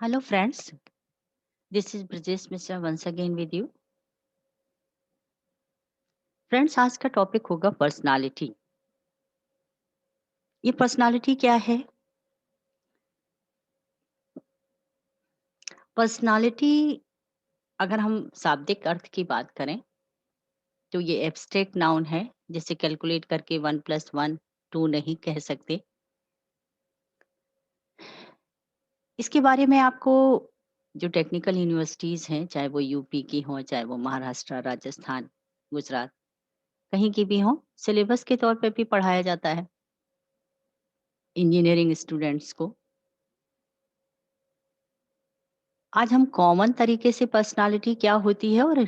Hello friends, this is Brijesh Mishra once again with you. Friends, आज का topic होगा personality. ये personality क्या है? पर्सनालिटी अगर हम शाब्दिक अर्थ की बात करें तो ये एब्स्ट्रैक्ट नाउन है, जिसे कैलकुलेट करके 1+1 2 नहीं कह सकते। इसके बारे में आपको जो टेक्निकल यूनिवर्सिटीज़ हैं, चाहे वो यूपी की हों, चाहे वो महाराष्ट्र, राजस्थान, गुजरात, कहीं की भी हों, सिलेबस के तौर पे भी पढ़ाया जाता है इंजीनियरिंग स्टूडेंट्स को। आज हम कॉमन तरीके से पर्सनालिटी क्या होती है और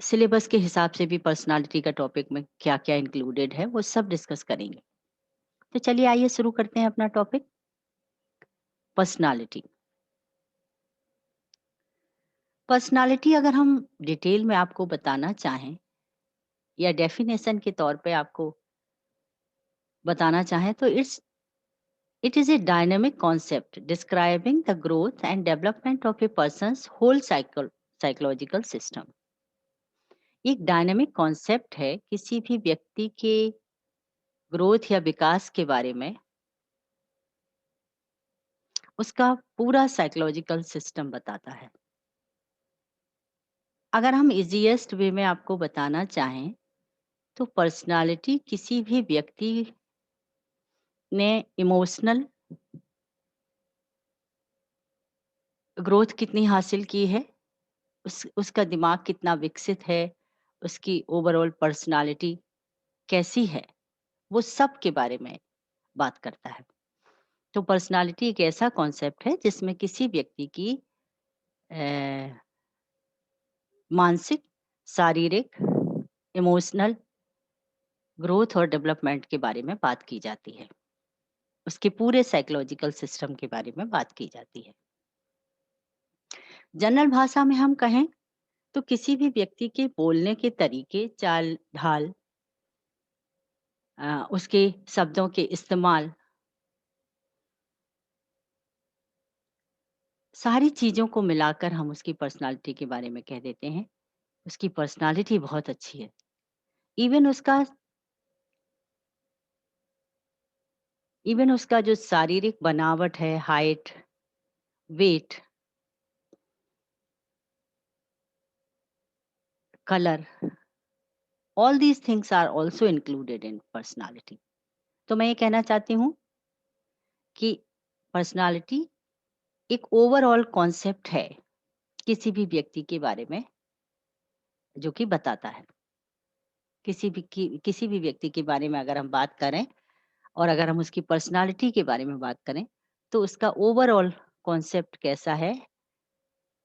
सिलेबस के हिसाब से भी पर्सनालिटी का टॉपिक में क्या-क्या इंक्लूडेड है, वो सब डिस्कस करेंगे। तो चलिए आइए शुरू करते हैं अपना टॉपिक, पर्सनालिटी। पर्सनालिटी अगर हम डिटेल में आपको बताना चाहें या डेफिनेशन के तौर पे आपको बताना चाहें तो it is a dynamic concept describing the growth and development of a person's whole psychological system. एक डायनामिक कॉन्सेप्ट है किसी भी व्यक्ति के ग्रोथ या विकास के बारे में, उसका पूरा साइकोलॉजिकल सिस्टम बताता है। अगर हम इजीएस्ट वे में आपको बताना चाहें तो पर्सनालिटी किसी भी व्यक्ति ने इमोशनल ग्रोथ कितनी हासिल की है, उसका दिमाग कितना विकसित है, उसकी ओवरऑल पर्सनालिटी कैसी है, वो सब के बारे में बात करता है। तो पर्सनालिटी एक ऐसा कॉन्सेप्ट है जिसमें किसी व्यक्ति की अ, मानसिक, शारीरिक, इमोशनल ग्रोथ और डेवलपमेंट के बारे में बात की जाती है। उसके पूरे साइकोलॉजिकल सिस्टम के बारे में बात की जाती है। जनरल भाषा में हम कहें तो किसी भी व्यक्ति के बोलने के तरीके, चाल ढाल, उसके शब्दों के इस्तेमाल, सारी चीजों को मिलाकर हम उसकी पर्सनालिटी के बारे में कह देते हैं उसकी पर्सनालिटी बहुत अच्छी है। इवन उसका इवन उसका जो शारीरिक बनावट है, height, weight, colour, all these things are also included in personality. तो मैं ये कहना चाहती हूँ कि पर्सनालिटी एक ओवरऑल कॉन्सेप्ट है किसी भी व्यक्ति के बारे में, जो कि बताता है किसी भी व्यक्ति के बारे में अगर हम बात करें और अगर हम उसकी पर्सनालिटी के बारे में बात करें तो उसका ओवरऑल कॉन्सेप्ट कैसा है,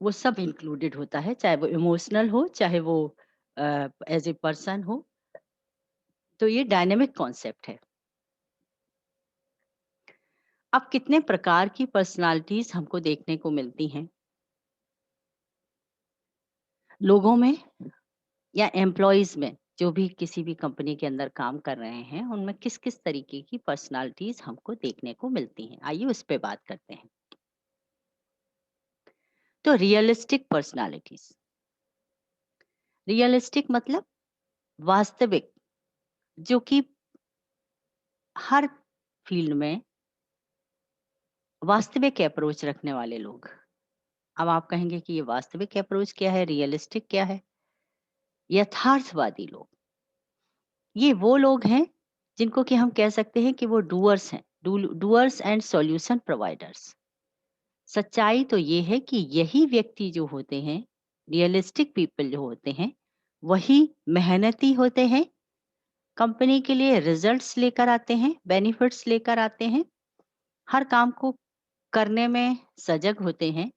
वो सब इंक्लूडेड होता है, चाहे वो इमोशनल हो, चाहे वो एज ए पर्सन हो। तो ये डायनेमिक कॉन्सेप्ट है। अब कितने प्रकार की पर्सनालिटीज हमको देखने को मिलती हैं लोगों में या एम्प्लॉयज में, जो भी किसी भी कंपनी के अंदर काम कर रहे हैं, उनमें किस किस तरीके की पर्सनालिटीज हमको देखने को मिलती हैं, आइए उस पे बात करते हैं। तो रियलिस्टिक पर्सनालिटीज, रियलिस्टिक मतलब वास्तविक, जो कि हर फील्ड में वास्तविक अप्रोच रखने वाले लोग। अब आप कहेंगे कि ये वास्तविक अप्रोच क्या है, रियलिस्टिक क्या है? यथार्थवादी लोग, ये वो लोग हैं जिनको कि हम कह सकते हैं कि वो डूअर्स हैं, डूअर्स एंड सॉल्यूशन प्रोवाइडर्स। सच्चाई तो ये है कि यही व्यक्ति जो होते हैं, रियलिस्टिक पीपल जो होते हैं, वही मेहनती होते हैं, कंपनी के लिए रिजल्ट्स लेकर आते हैं, बेनिफिट्स लेकर आते हैं, हर काम को करने में सजग होते हैं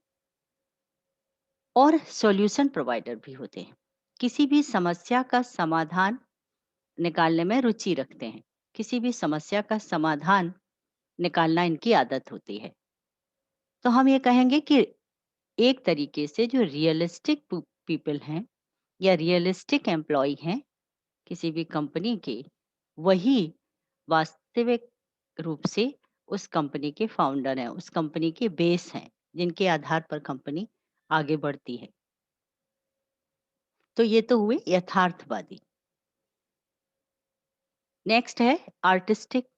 और सॉल्यूशन प्रोवाइडर भी होते हैं। किसी भी समस्या का समाधान निकालने में रुचि रखते हैं, किसी भी समस्या का समाधान निकालना इनकी आदत होती है। तो हम ये कहेंगे कि एक तरीके से जो रियलिस्टिक पीपल हैं या रियलिस्टिक एम्प्लॉय हैं किसी भी कंपनी के, वही वास्तविक रूप से उस कंपनी के फाउंडर हैं, उस कंपनी के बेस हैं, जिनके आधार पर कंपनी आगे बढ़ती है। तो ये तो हुए यथार्थवादी। नेक्स्ट है आर्टिस्टिक।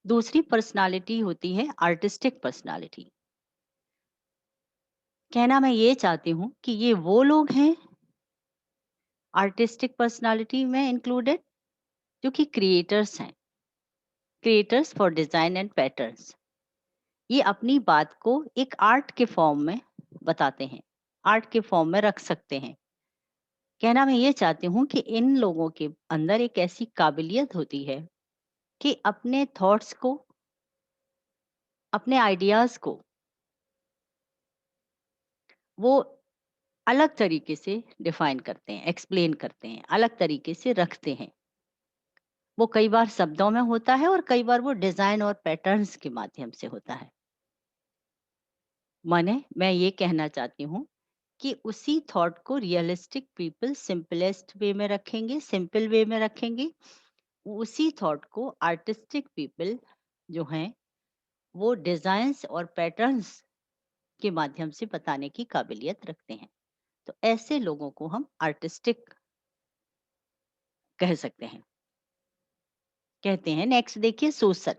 दूसरी पर्सनालिटी होती है आर्टिस्टिक पर्सनालिटी। कहना मैं ये चाहती हूँ कि ये वो लोग हैं आर्टिस्टिक पर्सनालिटी में इंक्लूडेड, जो कि क्रिएटर्स हैं, creators for design and patterns. ये अपनी बात को एक आर्ट के फॉर्म में बताते हैं, आर्ट के फॉर्म में रख सकते हैं। कहना मैं ये चाहती हूँ कि इन लोगों के अंदर एक ऐसी काबिलियत होती है कि अपने थॉट्स को, अपने आइडियाज को वो अलग तरीके से डिफाइन करते हैं, एक्सप्लेन करते हैं, अलग तरीके से रखते हैं। वो कई बार शब्दों में होता है और कई बार वो डिजाइन और पैटर्न्स के माध्यम से होता है। माने मैं ये कहना चाहती हूँ कि उसी थॉट को रियलिस्टिक पीपल सिंपलेस्ट वे में रखेंगे, सिंपल वे में रखेंगे। उसी थॉट को आर्टिस्टिक पीपल जो हैं वो डिजाइन्स और पैटर्न्स के माध्यम से बताने की काबिलियत रखते हैं। तो ऐसे लोगों को हम आर्टिस्टिक कह सकते हैं, कहते हैं। नेक्स्ट देखिए सोशल,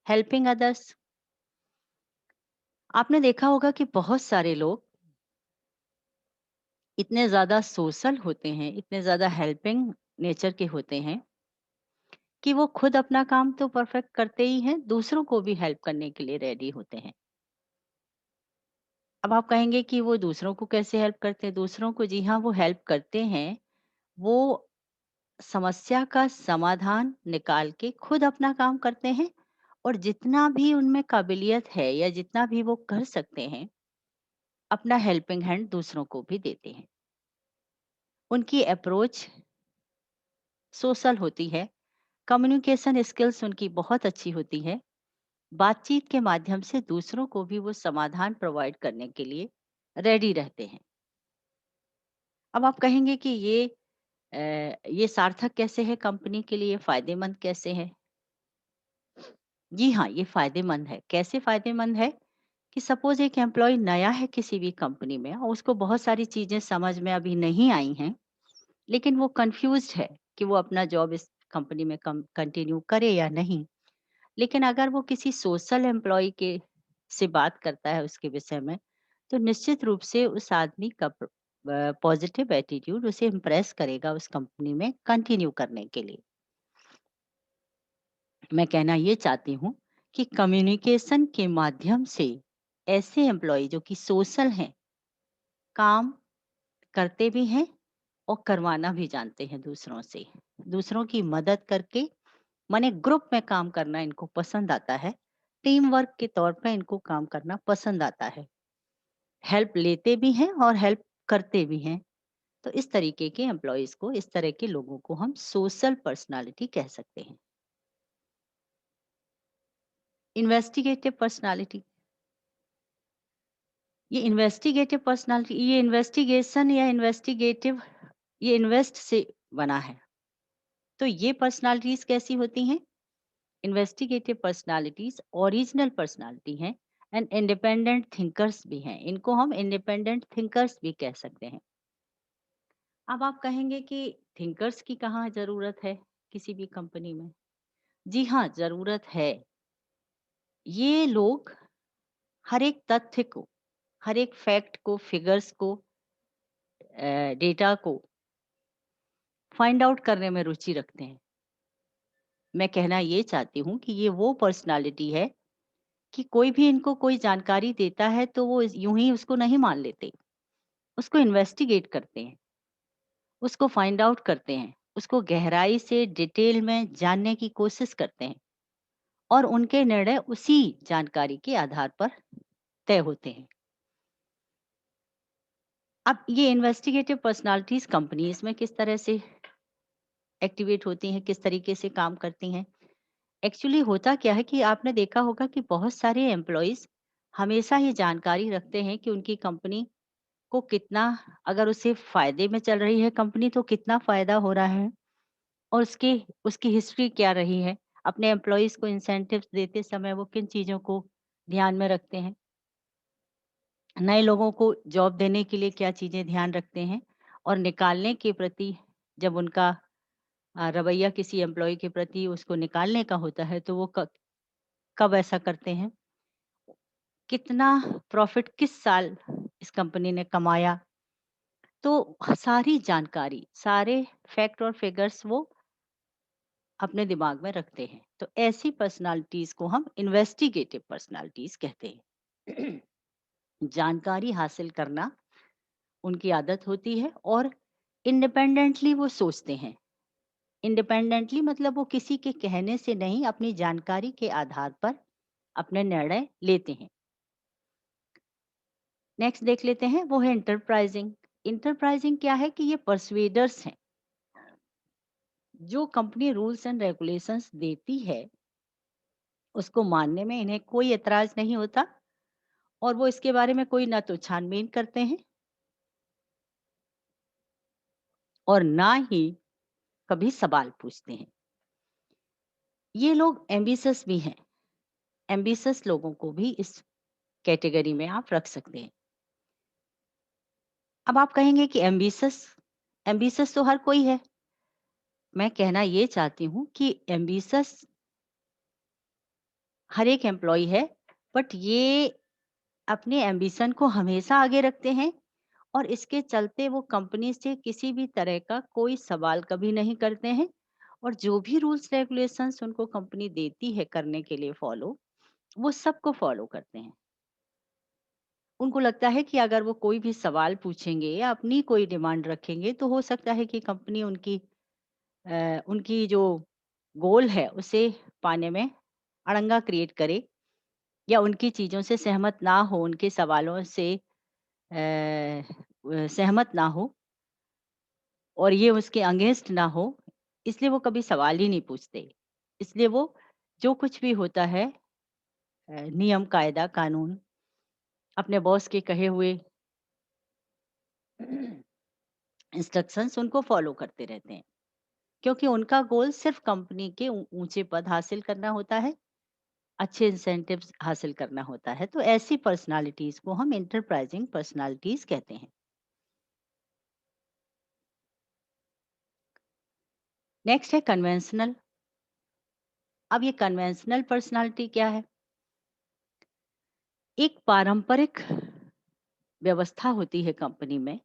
हेल्पिंग अदर्स। आपने देखा होगा कि बहुत सारे लोग इतने ज्यादा सोशल होते हैं, इतने ज्यादा हेल्पिंग नेचर के होते हैं कि वो खुद अपना काम तो परफेक्ट करते ही हैं, दूसरों को भी हेल्प करने के लिए रेडी होते हैं। अब आप कहेंगे कि वो दूसरों को कैसे हेल्प करते हैं? दूसरों को, जी हाँ, वो हेल्प करते हैं। वो समस्या का समाधान निकाल के खुद अपना काम करते हैं और जितना भी उनमें काबिलियत है या जितना भी वो कर सकते हैं, अपना हेल्पिंग हैंड दूसरों को भी देते हैं। उनकी अप्रोच सोशल होती है, कम्युनिकेशन स्किल्स उनकी बहुत अच्छी होती है। बातचीत के माध्यम से दूसरों को भी वो समाधान प्रोवाइड करने के लिए रेडी रहते हैं। अब आप कहेंगे कि ये सार्थक कैसे है कंपनी के लिए, फायदेमंद कैसे है? जी हाँ, ये फायदेमंद है। कैसे फायदेमंद है? कि सपोज एक एम्प्लॉय नया है किसी भी कंपनी में और उसको बहुत सारी चीजें समझ में अभी नहीं आई हैं, लेकिन वो कंफ्यूज्ड है कि वो अपना जॉब इस कंपनी में कंटिन्यू करे या नहीं। लेकिन अगर वो किसी सोशल एम्प्लॉय के से बात करता है उसके विषय में, तो निश्चित रूप से उस आदमी का पॉजिटिव एटीट्यूड उसे इम्प्रेस करेगा उस कंपनी में कंटिन्यू करने के लिए। मैं कहना ये चाहती हूँ कि कम्युनिकेशन के माध्यम से ऐसे एम्प्लॉय जो कि सोशल हैं, काम करते भी हैं और करवाना भी जानते हैं दूसरों से, दूसरों की मदद करके। माने ग्रुप में काम करना इनको पसंद आता है, टीम वर्क के तौर पे इनको काम करना पसंद आता है, हेल्प लेते भी हैं और हेल्प करते भी हैं। तो इस तरीके के एम्प्लॉयज को, इस तरह के लोगों को हम सोशल पर्सनालिटी कह सकते हैं। इन्वेस्टिगेटिव पर्सनालिटी, ये इन्वेस्टिगेशन या इन्वेस्टिगेटिव, ये इन्वेस्ट से बना है। तो ये पर्सनालिटीज कैसी होती हैं? इन्वेस्टिगेटिव पर्सनालिटीज ओरिजिनल पर्सनालिटी हैं एंड इंडिपेंडेंट थिंकर्स भी हैं। इनको हम इंडिपेंडेंट थिंकर्स भी कह सकते हैं। अब आप कहेंगे कि थिंकर्स की कहाँ जरूरत है किसी भी कंपनी में? जी हाँ, जरूरत है। ये लोग हर एक तथ्य को, हर एक फैक्ट को, फिगर्स को, डेटा को फाइंड आउट करने में रुचि रखते हैं। मैं कहना ये चाहती हूँ कि ये वो पर्सनालिटी है कि कोई भी इनको कोई जानकारी देता है तो वो यूं ही उसको नहीं मान लेते, उसको इन्वेस्टिगेट करते हैं, उसको फाइंड आउट करते हैं, उसको गहराई से डिटेल में जानने की कोशिश करते हैं और उनके निर्णय उसी जानकारी के आधार पर तय होते हैं। अब ये इन्वेस्टिगेटिव पर्सनालिटीज कंपनीज में किस तरह से एक्टिवेट होती हैं, किस तरीके से काम करती हैं? एक्चुअली होता क्या है कि आपने देखा होगा कि बहुत सारे एम्प्लॉयज हमेशा ये जानकारी रखते हैं कि उनकी कंपनी को कितना, अगर उसे फायदे में चल रही है कंपनी तो कितना फायदा हो रहा है और उसकी उसकी हिस्ट्री क्या रही है। अपने एम्प्लॉइज़ को इंसेंटिव्स देते समय वो किन चीज़ों को ध्यान में रखते हैं? नए लोगों को जॉब देने के लिए क्या चीज़ें ध्यान रखते हैं? और निकालने के प्रति जब उनका रवैया किसी एम्प्लॉयी के प्रति उसको निकालने का होता है, तो वो कब ऐसा करते हैं? कितना प्रॉफ़िट किस साल इस कंपनी ने कमाया? तो सारी जानकारी, सारे फैक्ट और फिगर्स वो अपने दिमाग में रखते हैं। तो ऐसी पर्सनैलिटीज़ को हम इन्वेस्टिगेटिव पर्सनैलिटीज़ कहते हैं। जानकारी हासिल करना उनकी आदत होती है और इंडिपेंडेंटली वो सोचते हैं। इंडिपेंडेंटली मतलब वो किसी के कहने से नहीं, अपनी जानकारी के आधार पर अपने निर्णय लेते हैं। नेक्स्ट देख लेते हैं, वो है इंटरप्राइजिंग। इंटरप्राइजिंग क्या है कि ये पर्सुएडर्स हैं। जो कंपनी रूल्स एंड रेगुलेशंस देती है उसको मानने में इन्हें कोई एतराज नहीं होता और वो इसके बारे में कोई ना तो छानबीन करते हैं और ना ही कभी सवाल पूछते हैं। ये लोग एम्बिशियस भी हैं। एम्बिशियस लोगों को भी इस कैटेगरी में आप रख सकते हैं। अब आप कहेंगे कि एम्बिशियस एम्बिशियस तो हर कोई है। मैं कहना ये चाहती हूँ कि एम्बिशियस हर एक एम्प्लॉय है, बट ये अपने एम्बिशन को हमेशा आगे रखते हैं और इसके चलते वो कंपनी से किसी भी तरह का कोई सवाल कभी नहीं करते हैं और जो भी रूल्स रेगुलेशंस उनको कंपनी देती है करने के लिए फॉलो, वो सबको फॉलो करते हैं। उनको लगता है कि अगर वो कोई भी सवाल पूछेंगे या अपनी कोई डिमांड रखेंगे तो हो सकता है कि कंपनी उनकी जो गोल है उसे पाने में अड़ंगा क्रिएट करे या उनकी चीज़ों से सहमत ना हो, उनके सवालों से सहमत ना हो और ये उसके अगेंस्ट ना हो, इसलिए वो कभी सवाल ही नहीं पूछते। इसलिए वो जो कुछ भी होता है नियम, कायदा, कानून अपने बॉस के कहे हुए इंस्ट्रक्शंस उनको फॉलो करते रहते हैं, क्योंकि उनका गोल सिर्फ कंपनी के ऊँचे पद हासिल करना होता है, अच्छे इंसेंटिव्स हासिल करना होता है। तो ऐसी पर्सनैलिटीज़ को हम एंटरप्राइजिंग पर्सनैलिटीज़ कहते हैं। नेक्स्ट है कन्वेंशनल। अब ये कन्वेंशनल पर्सनैलिटी क्या है? एक पारंपरिक व्यवस्था होती है कंपनी में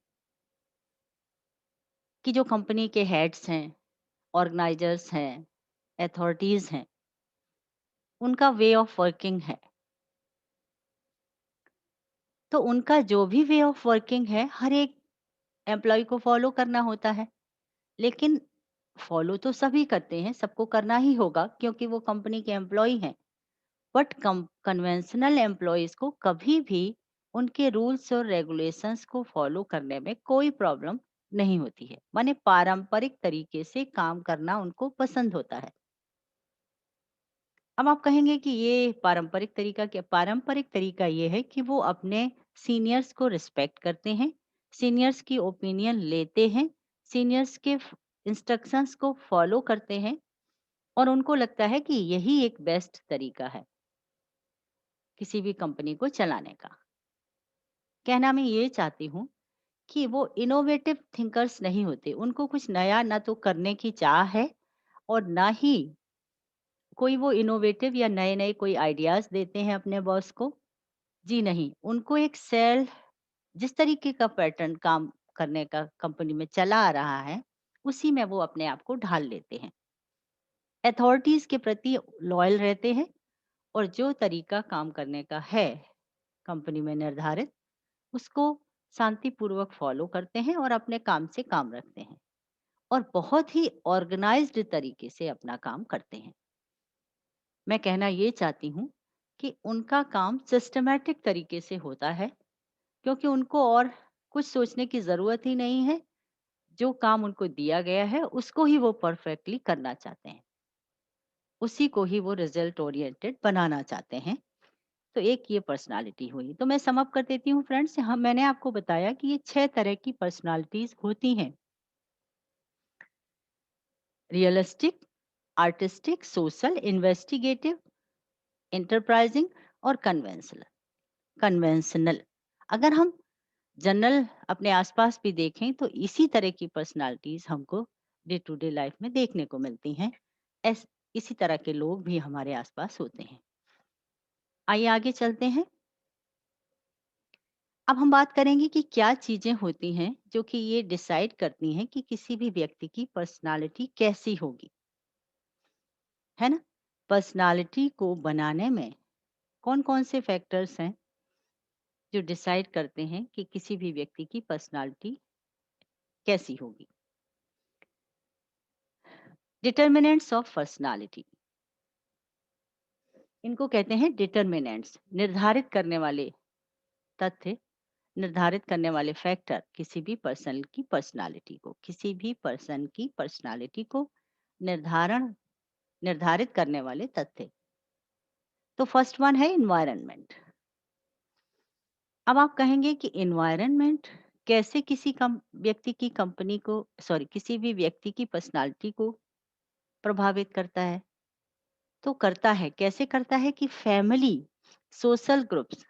कि जो कंपनी के हेड्स हैं, ऑर्गेनाइजर्स हैं, अथॉरिटीज़ हैं, उनका वे ऑफ वर्किंग है। तो उनका जो भी वे ऑफ वर्किंग है, हर एक एम्प्लॉयी को फॉलो करना होता है। लेकिन फॉलो तो सभी करते हैं, सबको करना ही होगा क्योंकि वो कंपनी के एम्प्लॉयी हैं। बट कन्वेंशनल एम्प्लॉयज को कभी भी उनके रूल्स और रेगुलेशंस को फॉलो करने में कोई प्रॉब्लम नहीं होती है। माने पारंपरिक तरीके से काम करना उनको पसंद होता है। अब आप कहेंगे कि ये पारंपरिक तरीका क्या? पारंपरिक तरीका ये है कि वो अपने सीनियर्स को रिस्पेक्ट करते हैं, सीनियर्स की ओपिनियन लेते हैं, सीनियर्स के इंस्ट्रक्शंस को फॉलो करते हैं और उनको लगता है कि यही एक बेस्ट तरीका है किसी भी कंपनी को चलाने का। कहना मैं ये चाहती हूँ कि वो इनोवेटिव थिंकर्स नहीं होते। उनको कुछ नया ना तो करने की चाह है और ना ही कोई वो इनोवेटिव या नए-नए कोई आइडियाज़ देते हैं अपने बॉस को। जी नहीं, उनको एक जिस तरीके का पैटर्न काम करने का कंपनी में चला आ रहा है, उसी में वो अपने आप को ढाल लेते हैं। अथॉरिटीज़ के प्रति लॉयल रहते हैं और जो तरीका काम करने का है कंपनी में निर्धारित, उसको शांतिपूर्वक फॉलो करते हैं और अपने काम से काम रखते हैं और बहुत ही ऑर्गेनाइज्ड तरीके से अपना काम करते हैं। मैं कहना ये चाहती हूँ कि उनका काम सिस्टमैटिक तरीके से होता है क्योंकि उनको और कुछ सोचने की ज़रूरत ही नहीं है। जो काम उनको दिया गया है उसको ही वो परफेक्टली करना चाहते हैं। उसी को ही वो रिजल्ट ओरिएंटेड बनाना चाहते हैं। तो एक ये पर्सनालिटी हुई। तो मैं सम अप कर देती हूँ फ्रेंड्स, हाँ, मैंने आपको बताया कि ये 6 तरह की पर्सनालिटीज़ होती हैं। Realistic, artistic, social, investigative, enterprising और कन्वेंशनल। कन्वेंशनल, अगर हम जनरल अपने आसपास भी देखें तो इसी तरह की पर्सनालिटीज हमको डे टू डे लाइफ में देखने को मिलती हैं। ऐस इसी तरह के लोग भी हमारे आसपास होते हैं। आइए आगे चलते हैं। अब हम बात करेंगे कि क्या चीजें होती हैं जो कि ये डिसाइड करती हैं कि किसी भी व्यक्ति की पर्सनालिटी कैसी होगी, है ना। पर्सनालिटी को बनाने में कौन कौन से फैक्टर्स हैं जो डिसाइड करते हैं कि किसी भी व्यक्ति की पर्सनालिटी कैसी होगी। डिटर्मिनेंट्स ऑफ पर्सनालिटी, इनको कहते हैं डिटर्मिनेंट्स, निर्धारित करने वाले तथ्य, निर्धारित करने वाले फैक्टर किसी भी पर्सन की पर्सनालिटी को, किसी भी पर्सन की पर्सनालिटी को निर्धारण निर्धारित करने वाले तथ्य। तो फर्स्ट वन है इन्वायरमेंट। अब आप कहेंगे कि इन्वायरमेंट कैसे किसी व्यक्ति की कंपनी को, सॉरी, किसी भी व्यक्ति की पर्सनालिटी को प्रभावित करता है। तो करता है, कैसे करता है कि फैमिली, सोशल ग्रुप्स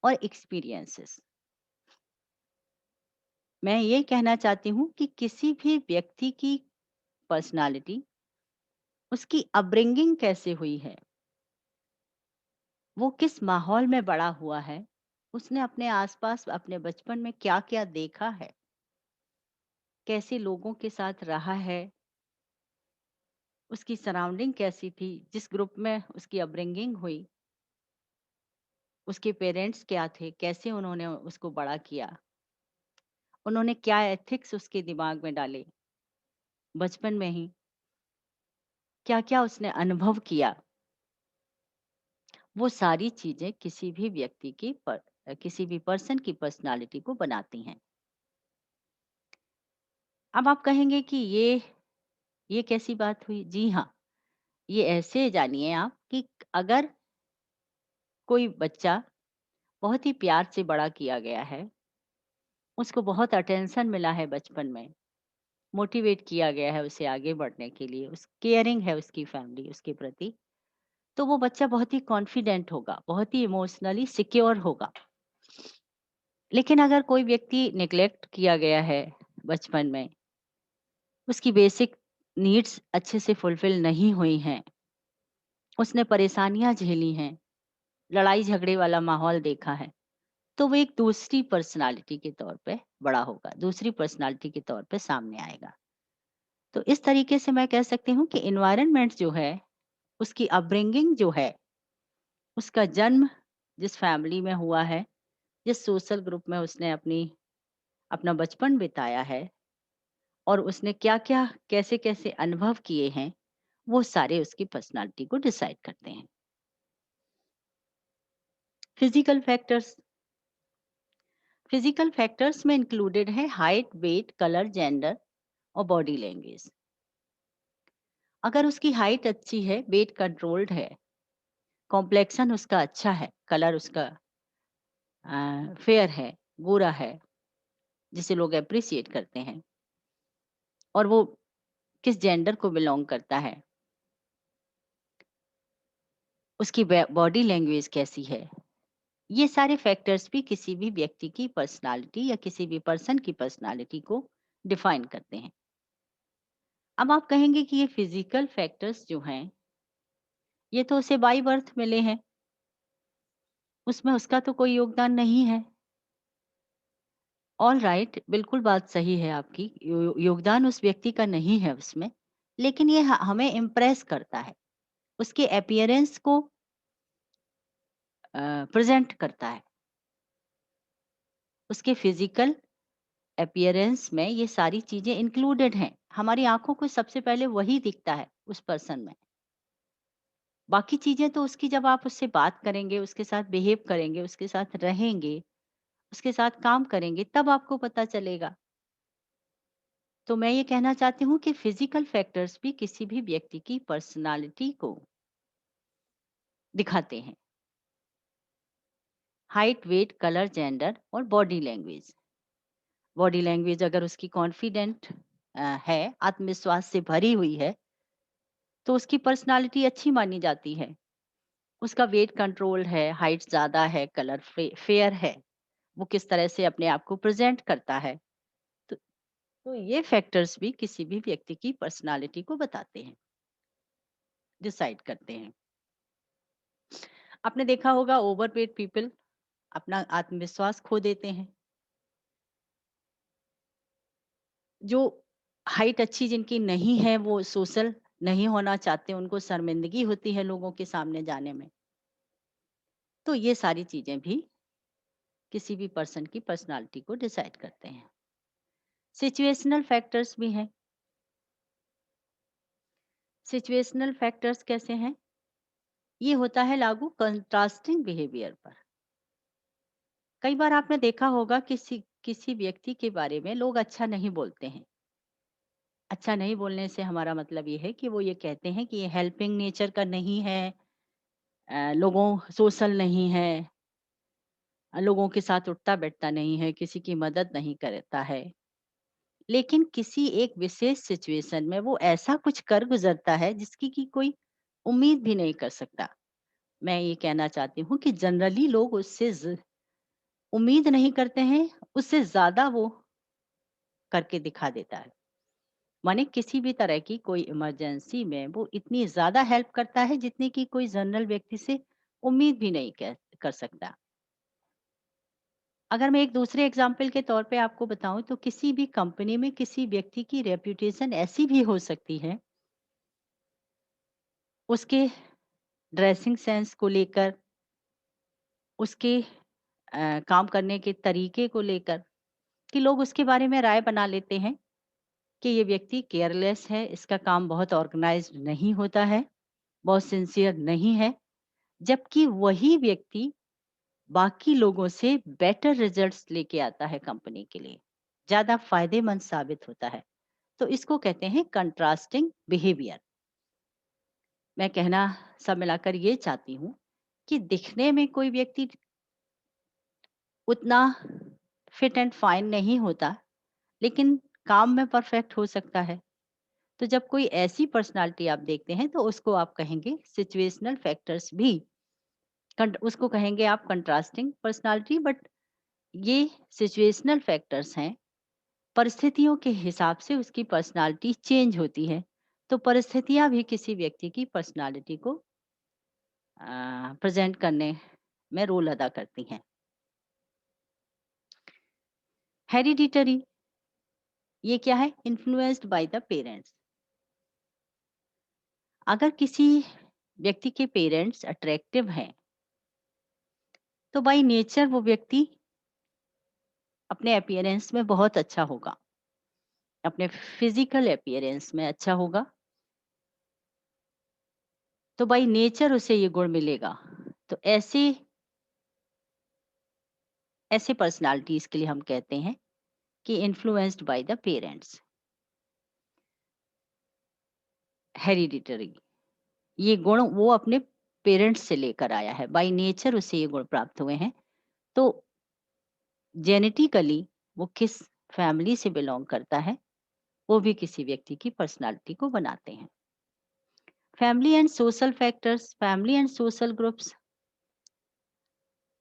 और एक्सपीरियंसेस। मैं ये कहना चाहती हूँ कि किसी भी व्यक्ति की पर्सनालिटी, उसकी अपब्रिंगिंग कैसे हुई है, वो किस माहौल में बड़ा हुआ है, उसने अपने आसपास अपने बचपन में क्या क्या देखा है, कैसे लोगों के साथ रहा है, उसकी सराउंडिंग कैसी थी, जिस ग्रुप में उसकी अपब्रिंगिंग हुई, उसके पेरेंट्स क्या थे, कैसे उन्होंने उसको बड़ा किया, उन्होंने क्या एथिक्स उसके दिमाग में डाले बचपन में ही, क्या क्या उसने अनुभव किया, वो सारी चीजें किसी भी व्यक्ति की किसी भी पर्सन की पर्सनालिटी को बनाती हैं। अब आप कहेंगे कि ये कैसी बात हुई। जी हाँ, ये ऐसे जानिए आप कि अगर कोई बच्चा बहुत ही प्यार से बड़ा किया गया है, उसको बहुत अटेंशन मिला है बचपन में, मोटिवेट किया गया है उसे आगे बढ़ने के लिए, उस केयरिंग है उसकी फैमिली उसके प्रति, तो वो बच्चा बहुत ही कॉन्फिडेंट होगा, बहुत ही इमोशनली सिक्योर होगा। लेकिन अगर कोई व्यक्ति नेग्लेक्ट किया गया है बचपन में, उसकी बेसिक नीड्स अच्छे से फुलफिल नहीं हुई हैं, उसने परेशानियां झेली हैं, लड़ाई झगड़े वाला माहौल देखा है, तो वो एक दूसरी पर्सनालिटी के तौर पे बड़ा होगा, दूसरी पर्सनालिटी के तौर पे सामने आएगा। तो इस तरीके से मैं कह सकती हूँ कि इन्वायरमेंट जो है, उसकी अपब्रिंगिंग जो है, उसका जन्म जिस फैमिली में हुआ है, जिस सोशल ग्रुप में उसने अपना बचपन बिताया है, और उसने क्या-क्या, कैसे-कैसे अनुभव किए हैं, वो सारे उसकी पर्सनालिटी को डिसाइड करते हैं। फिजिकल फैक्टर्स, फिजिकल फैक्टर्स में इंक्लूडेड है हाइट, वेट, कलर, जेंडर और बॉडी लैंग्वेज। अगर उसकी हाइट अच्छी है, वेट कंट्रोल्ड है, कॉम्प्लेक्शन उसका अच्छा है, कलर उसका फेयर है, गोरा है, जिसे लोग अप्रिशिएट करते हैं, और वो किस जेंडर को बिलोंग करता है, उसकी बॉडी लैंग्वेज कैसी है, ये सारे फैक्टर्स भी किसी भी व्यक्ति की पर्सनालिटी या किसी भी पर्सन की पर्सनालिटी को डिफाइन करते हैं। अब आप कहेंगे कि ये फिजिकल फैक्टर्स जो हैं, ये तो उसे बाय बर्थ मिले हैं, उसमें उसका तो कोई योगदान नहीं है। ऑल राइट, बिल्कुल बात सही है आपकी, योगदान उस व्यक्ति का नहीं है उसमें, लेकिन ये हमें इम्प्रेस करता है, उसके अपीयरेंस को प्रेजेंट करता है, उसके फिजिकल अपीयरेंस में ये सारी चीजें इंक्लूडेड हैं। हमारी आंखों को सबसे पहले वही दिखता है उस पर्सन में, बाकी चीजें तो उसकी, जब आप उससे बात करेंगे, उसके साथ बिहेव करेंगे, उसके साथ रहेंगे, उसके साथ काम करेंगे, तब आपको पता चलेगा। तो मैं ये कहना चाहती हूँ कि फिजिकल फैक्टर्स भी किसी भी व्यक्ति की पर्सनालिटी को दिखाते हैं। हाइट, वेट, कलर, जेंडर और बॉडी लैंग्वेज। बॉडी लैंग्वेज अगर उसकी कॉन्फिडेंट है, आत्मविश्वास से भरी हुई है, तो उसकी पर्सनालिटी अच्छी मानी जाती है। उसका वेट कंट्रोल है, हाइट ज़्यादा है, कलर फेयर है, वो किस तरह से अपने आप को प्रेज़ेंट करता है। तो ये फैक्टर्स भी किसी भी व्यक्ति की पर्सनालिटी को बताते हैं, डिसाइड करते हैं। आपने देखा होगा ओवरवेट पीपल अपना आत्मविश्वास खो देते हैं। जो हाइट अच्छी जिनकी नहीं है वो सोशल नहीं होना चाहते, उनको शर्मिंदगी होती है लोगों के सामने जाने में। तो ये सारी चीजें भी किसी भी पर्सन की पर्सनालिटी को डिसाइड करते हैं। सिचुएशनल फैक्टर्स भी हैं। सिचुएशनल फैक्टर्स कैसे हैं? ये होता है लागू कंट्रास्टिंग बिहेवियर पर। कई बार आपने देखा होगा किसी किसी व्यक्ति के बारे में लोग अच्छा नहीं बोलते हैं। अच्छा नहीं बोलने से हमारा मतलब ये है कि वो ये कहते हैं कि ये हेल्पिंग नेचर का नहीं है, लोगों सोशल नहीं है, लोगों के साथ उठता बैठता नहीं है, किसी की मदद नहीं करता है। लेकिन किसी एक विशेष सिचुएशन में वो ऐसा कुछ कर गुजरता है जिसकी की कोई उम्मीद भी नहीं कर सकता। मैं ये कहना चाहती हूँ कि जनरली लोग उससे उम्मीद नहीं करते हैं, उससे ज्यादा वो करके दिखा देता है। माने किसी भी तरह की कोई इमरजेंसी में वो इतनी ज्यादा हेल्प करता है जितनी की कोई जनरल व्यक्ति से उम्मीद भी नहीं कर सकता। अगर मैं एक दूसरे एग्जाम्पल के तौर पे आपको बताऊं तो किसी भी कंपनी में किसी व्यक्ति की रेप्यूटेशन ऐसी भी हो सकती है, उसके ड्रेसिंग सेंस को लेकर, उसके काम करने के तरीके को लेकर, कि लोग उसके बारे में राय बना लेते हैं कि ये व्यक्ति केयरलेस है, इसका काम बहुत ऑर्गेनाइज्ड नहीं होता है, बहुत सिंसियर नहीं है। जबकि वही व्यक्ति बाकी लोगों से बेटर रिजल्ट्स लेके आता है कंपनी के लिए, ज्यादा फायदेमंद साबित होता है। तो इसको कहते हैं कंट्रास्टिंग बिहेवियर। मैं कहना सब मिलाकर ये चाहती हूँ कि दिखने में कोई व्यक्ति उतना फिट एंड फाइन नहीं होता, लेकिन काम में परफेक्ट हो सकता है। तो जब कोई ऐसी पर्सनालिटी आप देखते हैं तो उसको आप कहेंगे सिचुएशनल फैक्टर्स भी, उसको कहेंगे आप कंट्रास्टिंग पर्सनालिटी। बट ये सिचुएशनल फैक्टर्स हैं, परिस्थितियों के हिसाब से उसकी पर्सनालिटी चेंज होती है। तो परिस्थितियां भी किसी व्यक्ति की पर्सनालिटी को प्रेजेंट करने में रोल अदा करती हैं। हेरिडिटरी, ये क्या है? Influenced by the parents. अगर किसी व्यक्ति के पेरेंट्स अट्रैक्टिव हैं तो बाय नेचर वो व्यक्ति अपने अपीयरेंस में बहुत अच्छा होगा, अपने फिजिकल अपीयरेंस में अच्छा होगा। तो बाय नेचर उसे ये गुण मिलेगा। तो ऐसे ऐसे पर्सनालिटीज के लिए हम कहते हैं कि influenced by the parents, hereditary. ये गुण वो अपने पेरेंट्स से लेकर आया है, बाय नेचर उसे ये गुण प्राप्त हुए हैं। तो जेनेटिकली वो किस फैमिली से बिलोंग करता है वो भी किसी व्यक्ति की पर्सनालिटी को बनाते हैं। Family and social factors, family and social groups.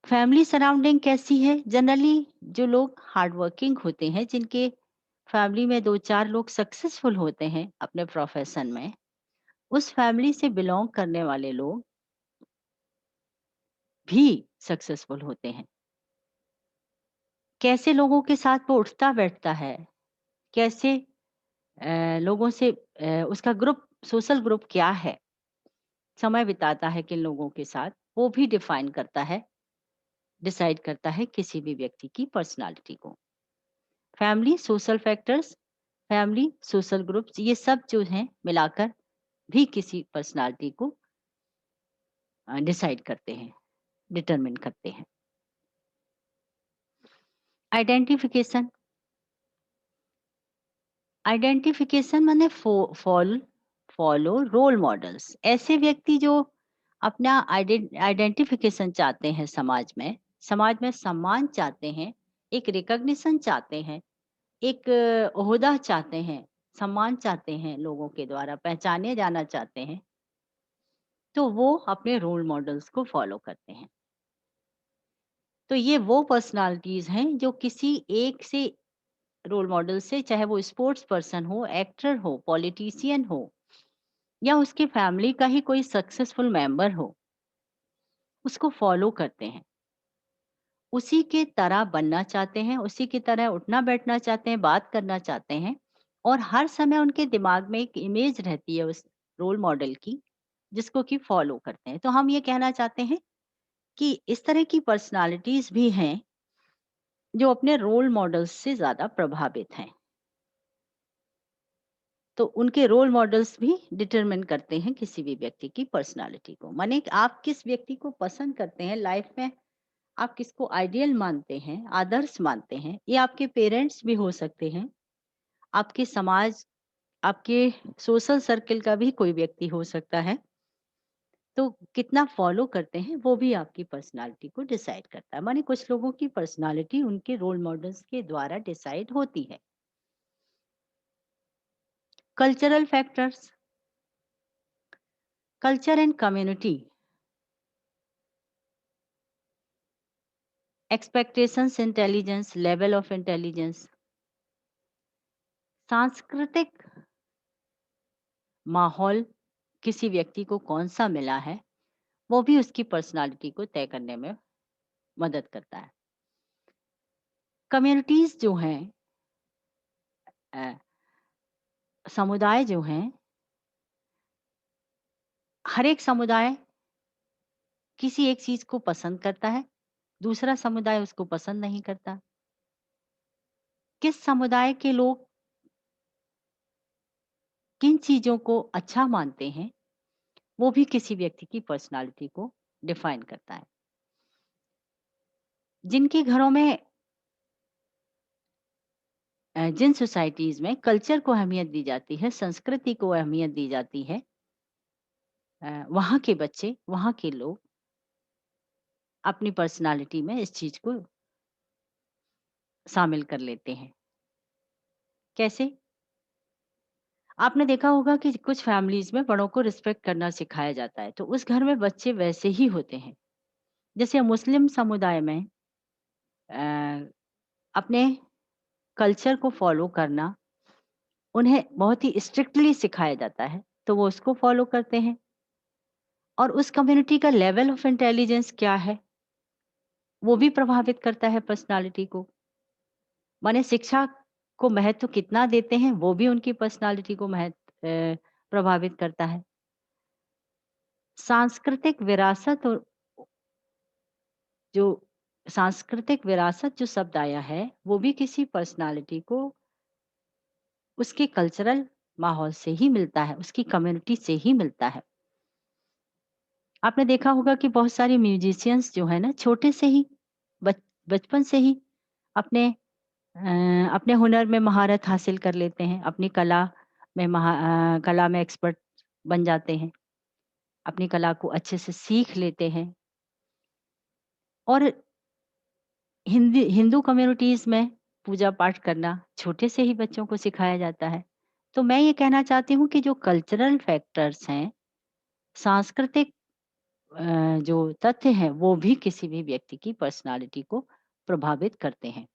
Family surrounding कैसी है? जनरली जो लोग हार्ड वर्किंग होते हैं, जिनके फैमिली में दो चार लोग सक्सेसफुल होते हैं अपने प्रोफेशन में, उस फैमिली से बिलोंग करने वाले लोग भी सक्सेसफुल होते हैं। कैसे लोगों के साथ वो उठता बैठता है, कैसे लोगों से उसका ग्रुप, सोशल ग्रुप क्या है, समय बिताता है किन लोगों के साथ, वो भी डिफाइन करता है, डिसाइड करता है किसी भी व्यक्ति की पर्सनालिटी को। Family, social factors, family, social groups, ये सब जो हैं मिलाकर भी किसी पर्सनालिटी को डिसाइड करते हैं, डिटरमिन करते हैं। आइडेंटिफिकेशन, आइडेंटिफिकेशन माने फॉलो रोल मॉडल्स। ऐसे व्यक्ति जो अपना आइडेंटिफिकेशन चाहते हैं समाज में सम्मान चाहते हैं, एक रिकॉग्निशन चाहते हैं, एक ओहदा चाहते हैं, सम्मान चाहते हैं, लोगों के द्वारा पहचाने जाना चाहते हैं, तो वो अपने रोल मॉडल्स को फॉलो करते हैं। तो ये वो पर्सनालिटीज़ हैं जो किसी एक से रोल मॉडल से, चाहे वो स्पोर्ट्स पर्सन हो, एक्टर हो, पॉलिटिशियन हो या उसकी फैमिली का ही कोई सक्सेसफुल मेंबर हो, उसको फॉलो करते हैं। उसी के तरह बनना चाहते हैं, उसी की तरह उठना-बैठना चाहते हैं, बात करना चाहते हैं और हर समय उनके दिमाग में एक इमेज रहती है उस रोल मॉडल की, जिसको कि फॉलो करते हैं। तो हम ये कहना चाहते हैं कि इस तरह की पर्सनैलिटीज़ भी हैं, जो अपने रोल मॉडल्स से ज़्यादा प्रभावित हैं। तो उनके रोल मॉडल्स भी डिटरमाइन करते हैं किसी भी व्यक्ति की पर्सनैलिटी को। माने कि आप किस व्यक्ति को पसंद करते हैं लाइफ में, आप किसको आइडियल मानते हैं, आदर्श मानते हैं, ये आपके पेरेंट्स भी हो सकते हैं, आपके समाज, आपके सोशल सर्किल का भी कोई व्यक्ति हो सकता है। तो कितना फॉलो करते हैं वो भी आपकी पर्सनैलिटी को डिसाइड करता है। माने कुछ लोगों की पर्सनैलिटी उनके रोल मॉडल्स के द्वारा डिसाइड होती है। Cultural factors, culture and community, expectations, intelligence, level of intelligence, सांस्कृतिक माहौल किसी व्यक्ति को कौन सा मिला है, वो भी उसकी पर्सनालिटी को तय करने में मदद करता है। कम्युनिटीज जो हैं, अ, समुदाय जो हैं, हर एक समुदाय किसी एक चीज को पसंद करता है, दूसरा समुदाय उसको पसंद नहीं करता। किस समुदाय के लोग किन चीजों को अच्छा मानते हैं, वो भी किसी व्यक्ति की पर्सनालिटी को डिफाइन करता है। जिनके घरों में, जिन सोसाइटीज में कल्चर को अहमियत दी जाती है, संस्कृति को अहमियत दी जाती है, वहाँ के बच्चे, वहाँ के लोग अपनी पर्सनालिटी में इस चीज को शामिल कर लेते हैं। कैसे? आपने देखा होगा कि कुछ फैमिलीज में बड़ों को रिस्पेक्ट करना सिखाया जाता है, तो उस घर में बच्चे वैसे ही होते हैं। जैसे मुस्लिम समुदाय में अ, अपने कल्चर को फॉलो करना उन्हें बहुत ही स्ट्रिक्टली सिखाया जाता है, तो वो उसको फॉलो करते हैं। और उस कम्युनिटी का लेवल ऑफ इंटेलिजेंस क्या है, वो भी प्रभावित करता है पर्सनालिटी को। माने शिक्षा को महत्व कितना देते हैं, वो भी उनकी पर्सनालिटी को प्रभावित करता है। सांस्कृतिक विरासत, और जो सांस्कृतिक विरासत जो शब्द आया है, वो भी किसी पर्सनालिटी को उसके कल्चरल माहौल से ही मिलता है, उसकी कम्युनिटी से ही मिलता है। आपने देखा होगा कि बहुत सारे म्यूजिशियंस जो है ना, छोटे से ही, बच बचपन से ही अपने अपने हुनर में महारत हासिल कर लेते हैं, अपनी कला में कला में एक्सपर्ट बन जाते हैं, अपनी कला को अच्छे से सीख लेते हैं। और हिंदू कम्युनिटीज़ में पूजा पाठ करना छोटे से ही बच्चों को सिखाया जाता है। तो मैं ये कहना चाहती हूँ कि जो कल्चरल फैक्टर्स हैं, सांस्कृतिक जो तथ्य हैं, वो भी किसी भी व्यक्ति की पर्सनैलिटी को प्रभावित करते हैं।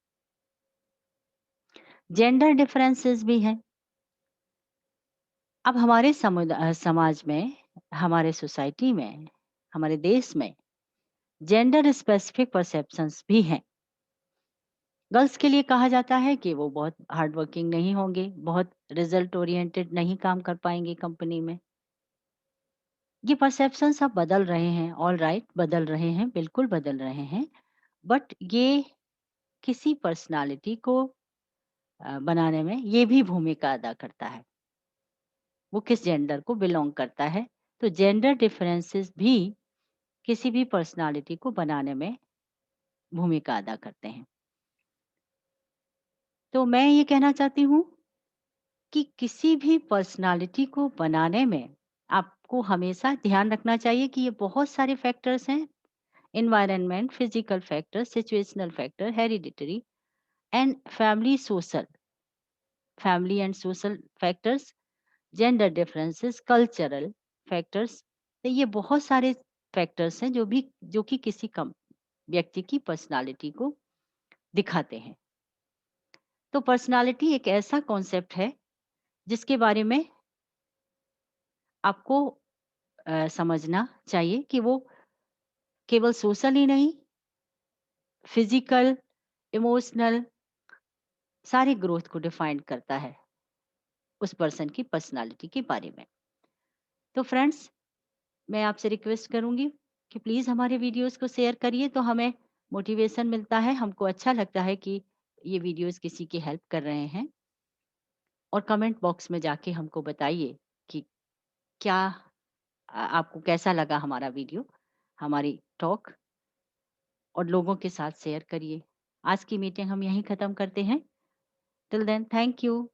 जेंडर डिफरेंसेस भी हैं। अब हमारे समाज में, हमारे सोसाइटी में, हमारे देश में जेंडर स्पेसिफिक परसेप्शंस भी हैं। गर्ल्स के लिए कहा जाता है कि वो बहुत हार्ड वर्किंग नहीं होंगे, बहुत रिजल्ट ओरिएंटेड नहीं काम कर पाएंगे कंपनी में। ये परसेप्शंस अब बदल रहे हैं, ऑल राइट, बदल रहे हैं, बिल्कुल बदल रहे हैं। बट ये किसी पर्सनालिटी को बनाने में ये भी भूमिका अदा करता है, वो किस जेंडर को बिलोंग करता है। तो जेंडर डिफरेंसेस भी किसी भी पर्सनालिटी को बनाने में भूमिका अदा करते हैं। तो मैं ये कहना चाहती हूँ कि किसी भी पर्सनालिटी को बनाने में आपको हमेशा ध्यान रखना चाहिए कि ये बहुत सारे फैक्टर्स हैं। Environment, physical factor, situational factor, hereditary and family social family and social factors, gender differences, cultural factors. तो ये बहुत सारे फैक्टर्स हैं जो कि किसी कम व्यक्ति की पर्सनालिटी को दिखाते हैं। तो पर्सनालिटी एक ऐसा कॉन्सेप्ट है जिसके बारे में आपको समझना चाहिए कि वो केवल सोशल ही नहीं, फिजिकल, इमोशनल सारे ग्रोथ को डिफाइन करता है उस पर्सन की पर्सनालिटी के बारे में। तो फ्रेंड्स, मैं आपसे रिक्वेस्ट करूंगी कि प्लीज हमारे वीडियोस को शेयर करिए, तो हमें मोटिवेशन मिलता है, हमको अच्छा लगता है कि ये वीडियोस किसी की हेल्प कर रहे हैं। और कमेंट बॉक्स में जाके हमको बताइए कि क्या आपको कैसा लगा हमारा वीडियो, हमारी टॉक, और लोगों के साथ शेयर करिए। आज की मीटिंग हम यहीं ख़त्म करते हैं। Till then, thank you.